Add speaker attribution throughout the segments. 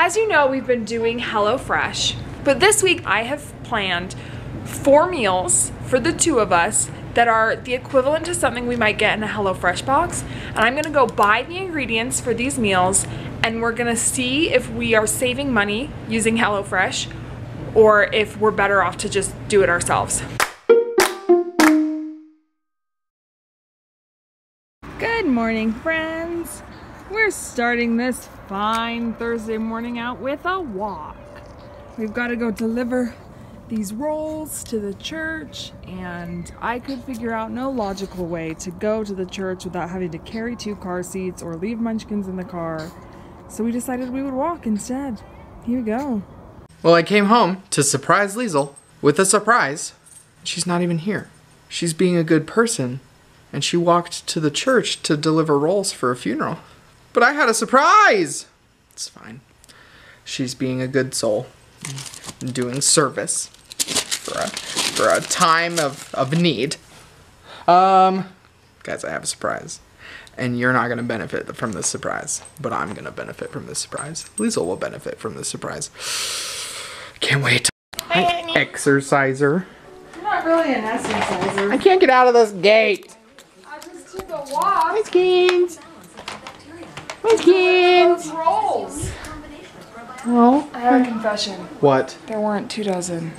Speaker 1: as you know, we've been doing HelloFresh, but this week I have planned 4 meals for the 2 of us that are the equivalent to something we might get in a HelloFresh box. And I'm gonna go buy the ingredients for these meals, and we're gonna see if we are saving money using HelloFresh or if we're better off to just do it ourselves. Good morning, friends. We're starting this fine Thursday morning out with a walk. We've got to go deliver these rolls to the church, and I could figure out no logical way to go to the church without having to carry 2 car seats or leave munchkins in the car. So we decided we would walk instead. Here we go.
Speaker 2: Well, I came home to surprise Leisl with a surprise. She's not even here. She's being a good person, and she walked to the church to deliver rolls for a funeral. But I had a surprise! It's fine. She's being a good soul, doing service for a time of need. Guys, I have a surprise. And you're not gonna benefit from this surprise, but I'm gonna benefit from this surprise. Leisl will benefit from this surprise. Can't wait. Hi, exerciser.
Speaker 1: I'm not really an exerciser.
Speaker 2: I can't get out of this gate.
Speaker 1: I just took a walk.
Speaker 2: Hi, Skins. Hi, Skins.
Speaker 1: Those rolls.
Speaker 2: Oh.
Speaker 1: I have a confession.
Speaker 2: What?
Speaker 1: There weren't 2 dozen.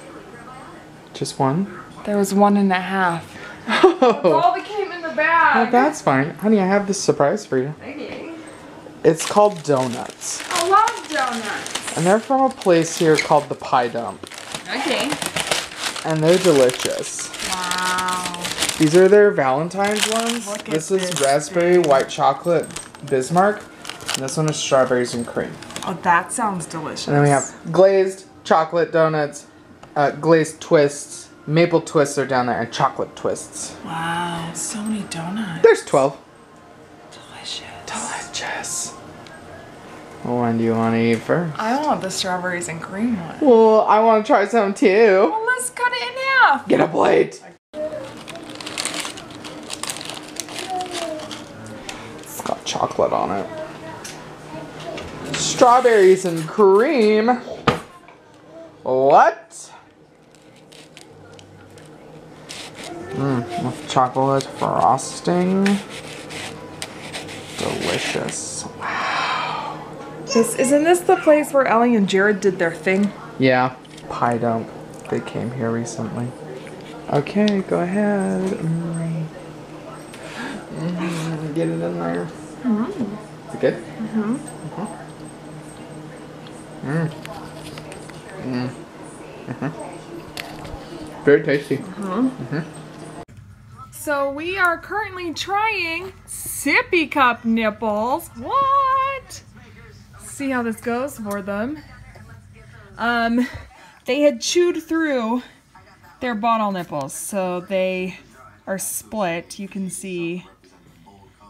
Speaker 2: Just one?
Speaker 1: There was 1.5. That's all that came in the bag.
Speaker 2: Oh, that's fine. Honey, I have this surprise for you.
Speaker 1: Okay.
Speaker 2: It's called donuts.
Speaker 1: I love donuts.
Speaker 2: And they're from a place here called the Pie Dump.
Speaker 1: Okay.
Speaker 2: And they're delicious.
Speaker 1: Wow.
Speaker 2: These are their Valentine's ones.
Speaker 1: Look at
Speaker 2: This is
Speaker 1: this
Speaker 2: raspberry
Speaker 1: thing.
Speaker 2: white chocolate Bismarck. And this one is strawberries and cream.
Speaker 1: Oh, that sounds delicious.
Speaker 2: And then we have glazed chocolate donuts, glazed twists, maple twists are down there, and chocolate twists.
Speaker 1: Wow, so many donuts.
Speaker 2: There's 12.
Speaker 1: Delicious.
Speaker 2: Delicious. What one do you want to eat first?
Speaker 1: I want the strawberries and cream one.
Speaker 2: Well, I want to try some too.
Speaker 1: Well, let's cut it in half.
Speaker 2: Get a plate. It's got chocolate on it. Strawberries and cream. What? With chocolate frosting. Delicious. Wow.
Speaker 1: Isn't this the place where Ellie and Jared did their thing?
Speaker 2: Yeah. Pie Dump. They came here recently. Okay, go ahead. Get it in there. Is it good? Very tasty.
Speaker 1: So we are currently trying sippy cup nipples. What? See how this goes for them. They had chewed through their bottle nipples, so they are split, you can see.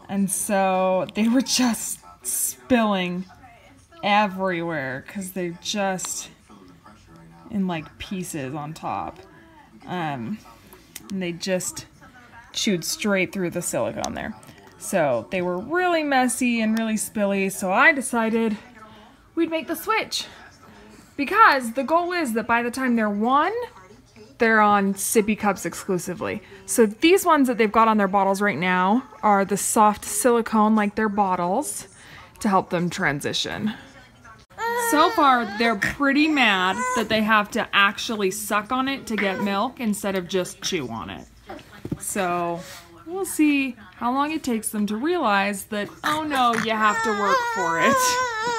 Speaker 1: And so they were just spilling everywhere because they're just in like pieces on top. And they just chewed straight through the silicone there. So they were really messy and really spilly, so I decided we'd make the switch. Because the goal is that by the time they're 1, they're on sippy cups exclusively. So these ones that they've got on their bottles right now are the soft silicone like their bottles to help them transition. So far, they're pretty mad that they have to actually suck on it to get milk instead of just chew on it. So we'll see how long it takes them to realize that, oh no, you have to work for it.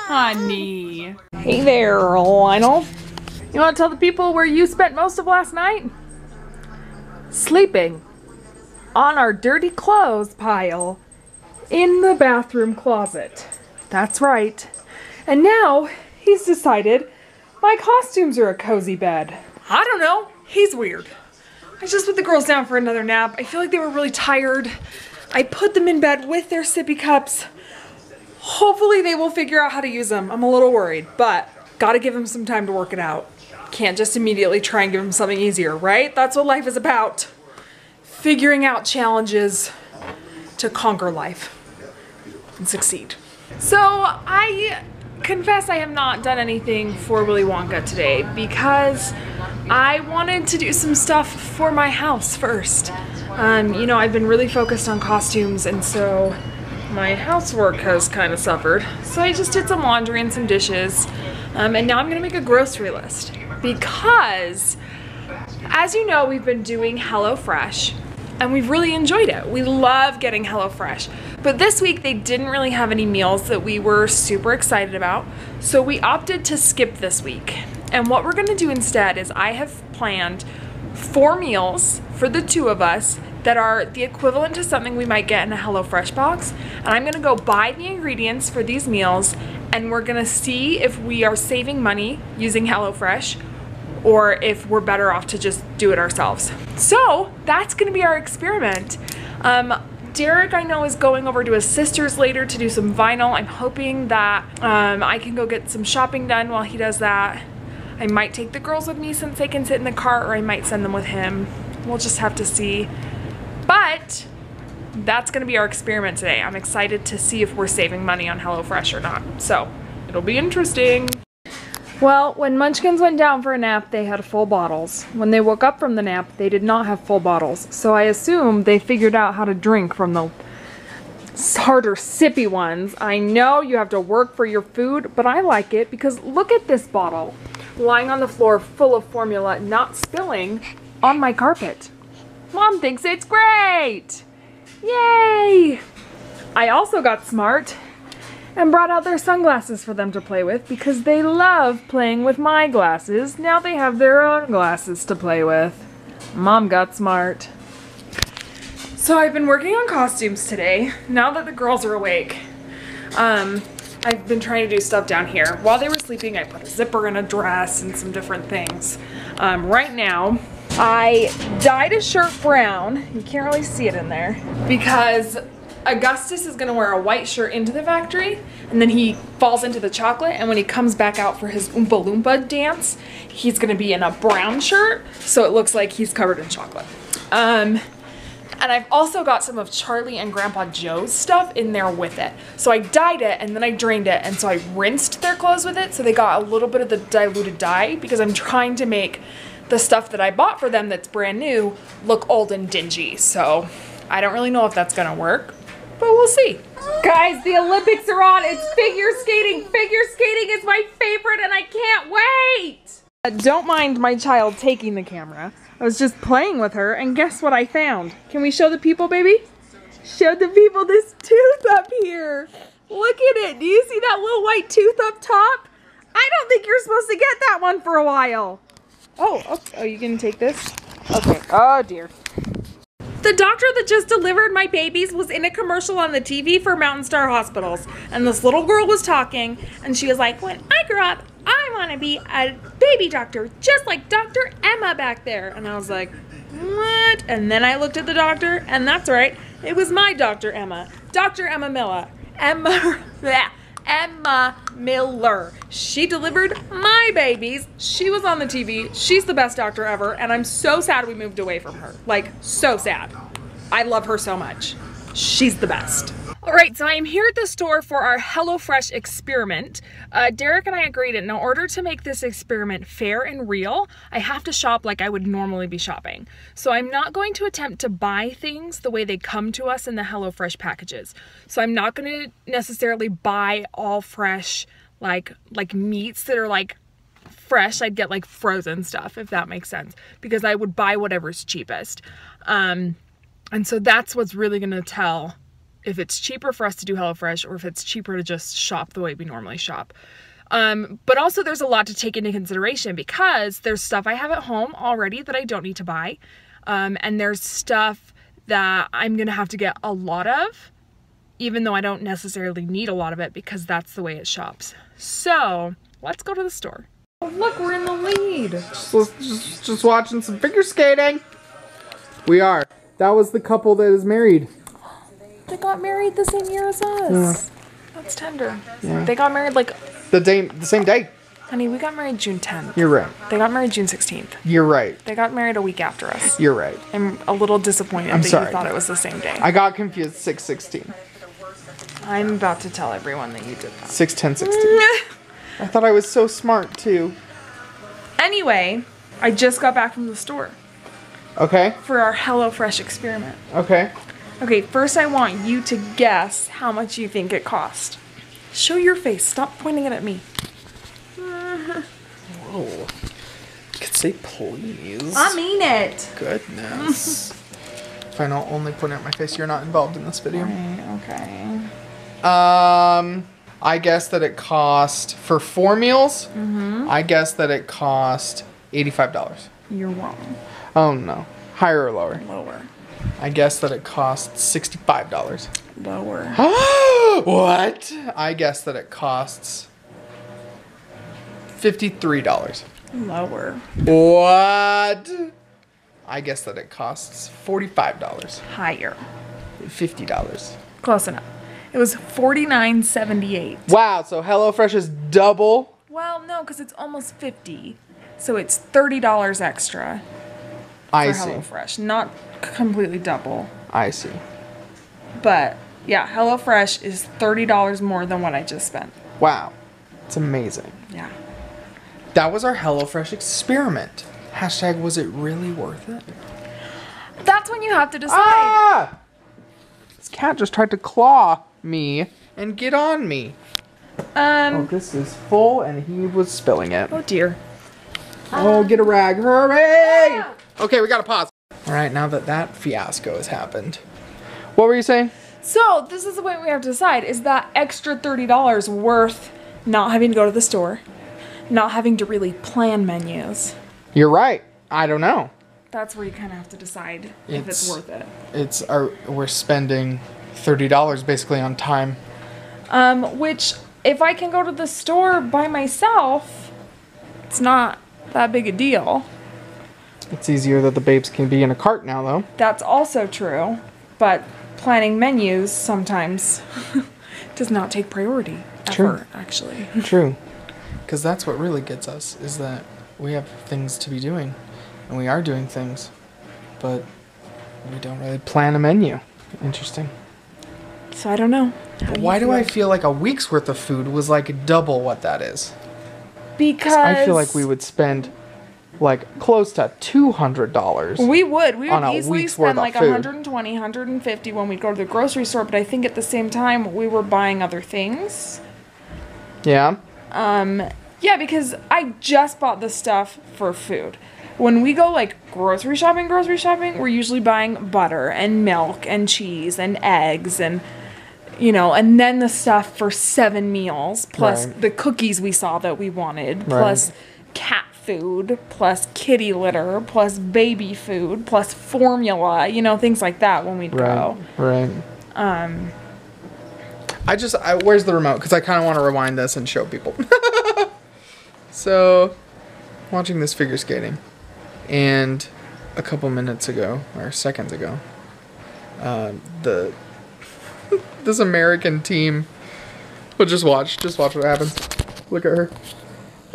Speaker 1: Honey. Hey there, Lionel. You want to tell the people where you spent most of last night? Sleeping on our dirty clothes pile in the bathroom closet. That's right. And now he's decided my costumes are a cozy bed. I don't know. He's weird. I just put the girls down for another nap. I feel like they were really tired. I put them in bed with their sippy cups. Hopefully they will figure out how to use them. I'm a little worried, but gotta give them some time to work it out. Can't just immediately try and give them something easier, right? That's what life is about. Figuring out challenges to conquer life and succeed. So I confess I have not done anything for Willy Wonka today because I wanted to do some stuff for my house first. You know, I've been really focused on costumes, and so my housework has kind of suffered. So I just did some laundry and some dishes, and now I'm gonna make a grocery list because, as you know, we've been doing HelloFresh and we've really enjoyed it. We love getting HelloFresh. But this week they didn't really have any meals that we were super excited about, so we opted to skip this week. And what we're gonna do instead is I have planned 4 meals for the 2 of us that are the equivalent to something we might get in a HelloFresh box. And I'm gonna go buy the ingredients for these meals, and we're gonna see if we are saving money using HelloFresh or if we're better off to just do it ourselves. So that's gonna be our experiment. Derek, I know, is going over to his sister's later to do some vinyl. I'm hoping that I can go get some shopping done while he does that. I might take the girls with me since they can sit in the car, or I might send them with him. We'll just have to see. But that's gonna be our experiment today. I'm excited to see if we're saving money on HelloFresh or not. So it'll be interesting. Well, when Munchkins went down for a nap, they had full bottles. When they woke up from the nap, they did not have full bottles. So I assume they figured out how to drink from the harder, sippy ones. I know you have to work for your food, but I like it because look at this bottle lying on the floor full of formula, not spilling on my carpet. Mom thinks it's great! Yay! I also got smart and brought out their sunglasses for them to play with because they love playing with my glasses. Now they have their own glasses to play with. Mom got smart. So I've been working on costumes today, now that the girls are awake. I've been trying to do stuff down here. While they were sleeping, I put a zipper in a dress and some different things. Right now, I dyed a shirt brown. You can't really see it in there because Augustus is gonna wear a white shirt into the factory, and then he falls into the chocolate, and when he comes back out for his Oompa Loompa dance, he's gonna be in a brown shirt, so it looks like he's covered in chocolate. And I've also got some of Charlie and Grandpa Joe's stuff in there with it. So I dyed it, and then I drained it, and so I rinsed their clothes with it, so they got a little bit of the diluted dye, because I'm trying to make the stuff that I bought for them that's brand new look old and dingy. So I don't really know if that's gonna work, but we'll see. Guys, the Olympics are on. It's figure skating. Figure skating is my favorite and I can't wait. Don't mind my child taking the camera. I was just playing with her and guess what I found? Can we show the people, baby? Show the people this tooth up here. Look at it. Do you see that little white tooth up top? I don't think you're supposed to get that one for a while. Oh, you can take this? Okay. Oh dear. The doctor that just delivered my babies was in a commercial on the TV for Mountain Star Hospitals. And this little girl was talking, and she was like, when I grow up, I want to be a baby doctor, just like Dr. Emma back there. And I was like, what? And then I looked at the doctor, and that's right, it was my Dr. Emma. Dr. Emma Miller. Emma Miller. She delivered my babies. She was on the TV. She's the best doctor ever, and I'm so sad we moved away from her. Like, so sad. I love her so much. She's the best. All right, so I am here at the store for our HelloFresh experiment. Derek and I agreed that in order to make this experiment fair and real, I have to shop like I would normally be shopping. So I'm not going to attempt to buy things the way they come to us in the HelloFresh packages. So I'm not going to necessarily buy all fresh, like meats that are like fresh. I'd get like frozen stuff, if that makes sense, because I would buy whatever's cheapest. And so that's what's really going to tell if it's cheaper for us to do HelloFresh or if it's cheaper to just shop the way we normally shop. But also there's a lot to take into consideration because there's stuff I have at home already that I don't need to buy. And there's stuff that I'm gonna have to get a lot of, even though I don't necessarily need a lot of it because that's the way it shops. So let's go to the store. Oh, look, we're in the lead.
Speaker 2: Just watching some figure skating. We are. That was the couple that is married.
Speaker 1: They got married the same year as us. Yeah. That's tender. Yeah. They got married like
Speaker 2: the same day.
Speaker 1: Honey, we got married June 10th.
Speaker 2: You're right.
Speaker 1: They got married June 16th.
Speaker 2: You're right.
Speaker 1: They got married a week after us.
Speaker 2: You're right.
Speaker 1: I'm a little disappointed that you thought it was the same day.
Speaker 2: I got confused. 6/16.
Speaker 1: I'm about to tell everyone that you did that.
Speaker 2: 6, 10, 16. I thought I was so smart too.
Speaker 1: Anyway, I just got back from the store.
Speaker 2: Okay.
Speaker 1: For our HelloFresh experiment.
Speaker 2: Okay.
Speaker 1: Okay, first I want you to guess how much you think it cost. Show your face. Stop pointing it at me.
Speaker 2: Whoa. You could say please.
Speaker 1: I mean it.
Speaker 2: Goodness. Fine, I'll only point at my face. You're not involved in this video.
Speaker 1: Right, okay.
Speaker 2: I guess that it cost, for 4 meals, I guess that it cost $85.
Speaker 1: You're wrong.
Speaker 2: Oh no. Higher or lower?
Speaker 1: Lower.
Speaker 2: I guess that it cost $65.
Speaker 1: Lower.
Speaker 2: What? I guess that it costs $53.
Speaker 1: Lower.
Speaker 2: What? I guess that it costs $45.
Speaker 1: Higher.
Speaker 2: $50.
Speaker 1: Close enough. It was $49.78.
Speaker 2: Wow, so HelloFresh is double?
Speaker 1: Well, no, because it's almost $50. So it's $30 extra
Speaker 2: I
Speaker 1: for
Speaker 2: see.
Speaker 1: HelloFresh. Not completely double.
Speaker 2: I see.
Speaker 1: But yeah, HelloFresh is $30 more than what I just spent.
Speaker 2: Wow. It's amazing.
Speaker 1: Yeah.
Speaker 2: That was our HelloFresh experiment. Hashtag, was it really worth it?
Speaker 1: That's when you have to decide.
Speaker 2: Ah! This cat just tried to claw me and get on me. Oh, this is full and he was spilling it.
Speaker 1: Oh dear.
Speaker 2: Oh, get a rag, hurry! Okay, we gotta pause. All right, now that that fiasco has happened. What were you saying?
Speaker 1: So this is the way we have to decide. Is that extra $30 worth not having to go to the store? Not having to really plan menus?
Speaker 2: You're right. I don't know.
Speaker 1: That's where you kind of have to decide if it's worth it.
Speaker 2: We're spending $30 basically on time.
Speaker 1: Which, if I can go to the store by myself, it's not that big a deal.
Speaker 2: It's easier that the babes can be in a cart now, though.
Speaker 1: That's also true, but planning menus sometimes does not take priority.
Speaker 2: True.
Speaker 1: Ever, actually.
Speaker 2: True. Because that's what really gets us, is that we have things to be doing. And we are doing things. But we don't really plan a menu. Interesting.
Speaker 1: So I don't know.
Speaker 2: But why do I feel like a week's worth of food was like double what that is?
Speaker 1: Because
Speaker 2: I feel like we would spend like close to $200.
Speaker 1: We would
Speaker 2: on a
Speaker 1: easily
Speaker 2: week's worth
Speaker 1: spend
Speaker 2: of
Speaker 1: like
Speaker 2: food.
Speaker 1: 120, 150 when we go to the grocery store, but I think at the same time we were buying other things.
Speaker 2: Yeah.
Speaker 1: Yeah, because I just bought the stuff for food. When we go like grocery shopping, we're usually buying butter and milk and cheese and eggs and, you know, and then the stuff for 7 meals, plus
Speaker 2: Right.
Speaker 1: the cookies we saw that we wanted, plus cat food, plus kitty litter, plus baby food, plus formula, you know, things like that when we'd go.
Speaker 2: Right. Where's the remote? Because I kind of want to rewind this and show people. So, watching this figure skating, and a couple minutes ago, or seconds ago, this American team, well, just watch what happens. Look at her.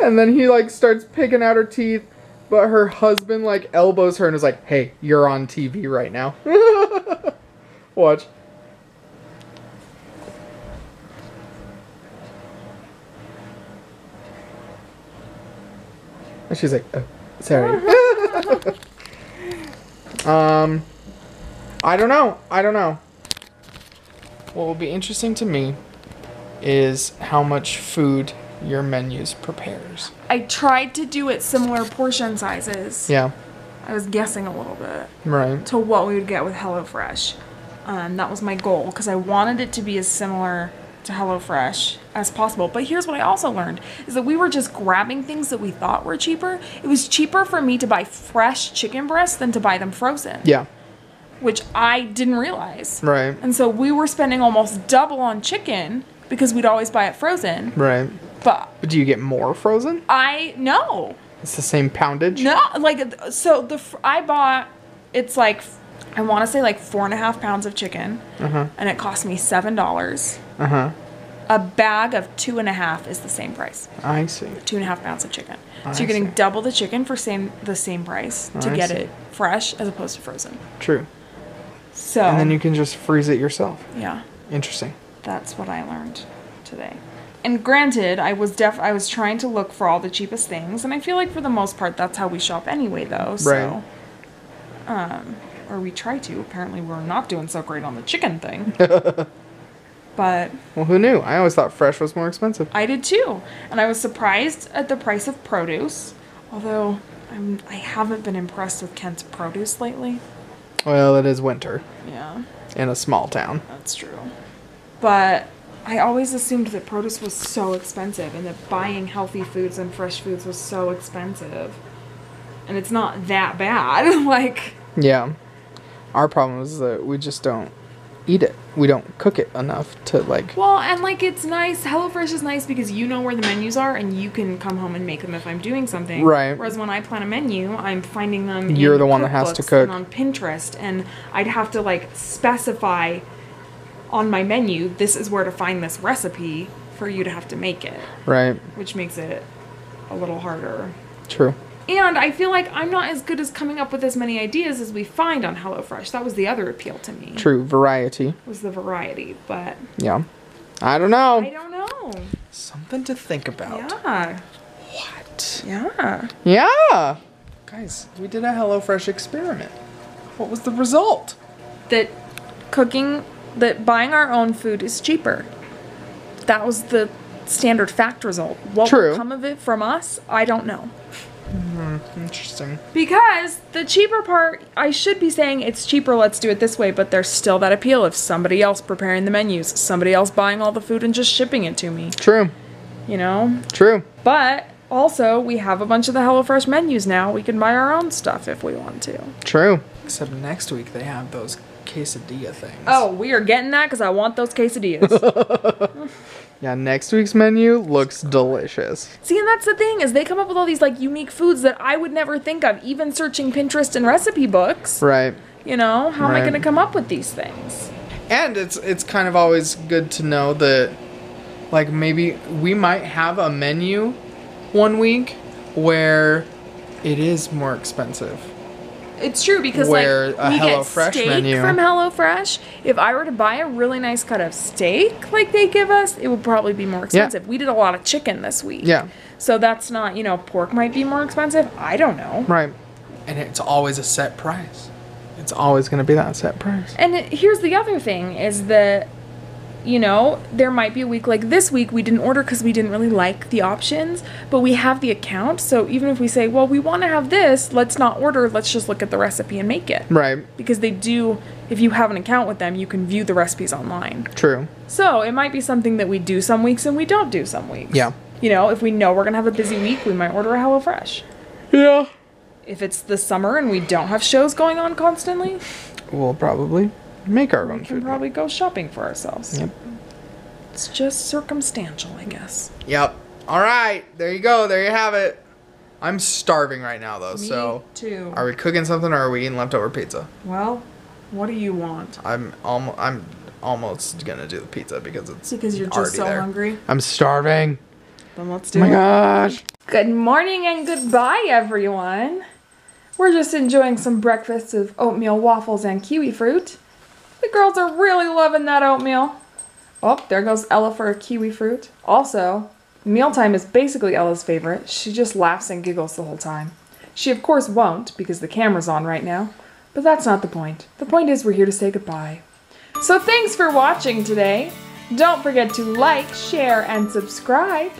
Speaker 2: And then he like starts picking out her teeth, but her husband like elbows her and is like, "Hey, you're on TV right now." Watch. And she's like, "Oh, sorry." I don't know. What will be interesting to me is how much food your menus prepares.
Speaker 1: I tried to do it similar portion sizes.
Speaker 2: Yeah.
Speaker 1: I was guessing a little bit
Speaker 2: Right.
Speaker 1: to what we would get with HelloFresh. That was my goal because I wanted it to be as similar to HelloFresh as possible. But here's what I also learned is that we were just grabbing things that we thought were cheaper. It was cheaper for me to buy fresh chicken breasts than to buy them frozen.
Speaker 2: Yeah.
Speaker 1: Which I didn't realize.
Speaker 2: Right.
Speaker 1: And so we were spending almost double on chicken because we'd always buy it frozen.
Speaker 2: Right.
Speaker 1: But
Speaker 2: Do you get more frozen?
Speaker 1: I know.
Speaker 2: It's the same poundage?
Speaker 1: No, like, so I bought, it's like, I want to say like 4.5 pounds of chicken, and it cost me $7. A bag of 2.5 is the same price.
Speaker 2: I see.
Speaker 1: 2.5 pounds of chicken.
Speaker 2: I
Speaker 1: So you're getting
Speaker 2: see.
Speaker 1: double the chicken for the same price to
Speaker 2: I
Speaker 1: get
Speaker 2: see.
Speaker 1: it fresh as opposed to frozen.
Speaker 2: True.
Speaker 1: So
Speaker 2: And then you can just freeze it yourself.
Speaker 1: yeah.
Speaker 2: Interesting.
Speaker 1: That's what I learned today. And granted, I was trying to look for all the cheapest things, and I feel like for the most part that's how we shop anyway though. So or we try to. Apparently we're not doing so great on the chicken thing. But
Speaker 2: well, who knew? I always thought fresh was more expensive.
Speaker 1: I did too. And I was surprised at the price of produce, although I haven't been impressed with Kent's produce lately.
Speaker 2: Well, it is winter.
Speaker 1: Yeah.
Speaker 2: In a small town.
Speaker 1: That's true. But I always assumed that produce was so expensive and that buying healthy foods and fresh foods was so expensive. And it's not that bad. Like...
Speaker 2: Yeah. Our problem is that we just don't eat it. We don't cook it enough to, like...
Speaker 1: Well, and, like, it's nice. HelloFresh is nice because you know where the menus are and you can come home and make them if I'm doing something.
Speaker 2: Right.
Speaker 1: Whereas when I plan a menu, I'm finding them
Speaker 2: You're
Speaker 1: in
Speaker 2: the one that has to cook.
Speaker 1: And on Pinterest, and I'd have to, like, specify on my menu, this is where to find this recipe for you to have to make it.
Speaker 2: Right.
Speaker 1: Which makes it a little harder.
Speaker 2: True.
Speaker 1: And I feel like I'm not as good as coming up with as many ideas as we find on HelloFresh. That was the other appeal to me.
Speaker 2: True. Variety.
Speaker 1: Was the variety, but...
Speaker 2: Yeah. I don't know.
Speaker 1: I don't know.
Speaker 2: Something to think about.
Speaker 1: Yeah.
Speaker 2: What?
Speaker 1: Yeah.
Speaker 2: Yeah. Guys, we did a HelloFresh experiment. What was the result?
Speaker 1: That buying our own food is cheaper. That was the standard fact result. What will come of it from us, I don't know.
Speaker 2: Interesting.
Speaker 1: Because the cheaper part, I should be saying it's cheaper, let's do it this way, but there's still that appeal of somebody else preparing the menus, somebody else buying all the food and just shipping it to me.
Speaker 2: True.
Speaker 1: You know?
Speaker 2: True.
Speaker 1: But also, we have a bunch of the HelloFresh menus now. We can buy our own stuff if we want to.
Speaker 2: True. Except next week they have those quesadilla things.
Speaker 1: Oh, we are getting that because I want those quesadillas.
Speaker 2: Yeah, next week's menu looks delicious.
Speaker 1: See, and that's the thing, is they come up with all these, like, unique foods that I would never think of, even searching Pinterest and recipe books.
Speaker 2: Right.
Speaker 1: You know, how am I going to come up with these things?
Speaker 2: And it's kind of always good to know that, like, maybe we might have a menu one week where it is more expensive.
Speaker 1: It's true, because
Speaker 2: where
Speaker 1: like
Speaker 2: a
Speaker 1: we get
Speaker 2: HelloFresh
Speaker 1: steak
Speaker 2: menu
Speaker 1: from HelloFresh. If I were to buy a really nice cut of steak like they give us, it would probably be more expensive. We did a lot of chicken this week.
Speaker 2: Yeah.
Speaker 1: So that's not, you know, pork might be more expensive. I don't know.
Speaker 2: Right. And it's always a set price. It's always going to be that set price.
Speaker 1: And here's the other thing is that, you know, there might be a week like this week we didn't order because we didn't really like the options, but we have the account. So even if we say, well, we want to have this, let's not order, let's just look at the recipe and make it.
Speaker 2: Right.
Speaker 1: Because they do, if you have an account with them, you can view the recipes online.
Speaker 2: True.
Speaker 1: So it might be something that we do some weeks and we don't do some weeks.
Speaker 2: Yeah.
Speaker 1: You know, if we know we're going to have a busy week, we might order a HelloFresh.
Speaker 2: Yeah.
Speaker 1: If it's the summer and we don't have shows going on constantly,
Speaker 2: we'll probably make our own food.
Speaker 1: We can probably go shopping for ourselves.
Speaker 2: Yep.
Speaker 1: It's just circumstantial, I guess.
Speaker 2: Yep. All right. There you go. There you have it. I'm starving right now, though.
Speaker 1: Me
Speaker 2: so
Speaker 1: too.
Speaker 2: Are we cooking something or are we eating leftover pizza?
Speaker 1: Well, what do you want?
Speaker 2: I'm almost gonna do the pizza because
Speaker 1: you're just so hungry.
Speaker 2: I'm starving.
Speaker 1: Then let's do it.
Speaker 2: Oh my gosh.
Speaker 1: Good morning and goodbye, everyone. We're just enjoying some breakfast of oatmeal, waffles, and kiwi fruit. The girls are really loving that oatmeal. Oh, there goes Ella for a kiwi fruit. Also, mealtime is basically Ella's favorite. She just laughs and giggles the whole time. She of course won't because the camera's on right now, but that's not the point. The point is we're here to say goodbye. So thanks for watching today. Don't forget to like, share, and subscribe.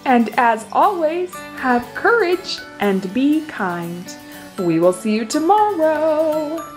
Speaker 1: And as always, have courage and be kind. We will see you tomorrow.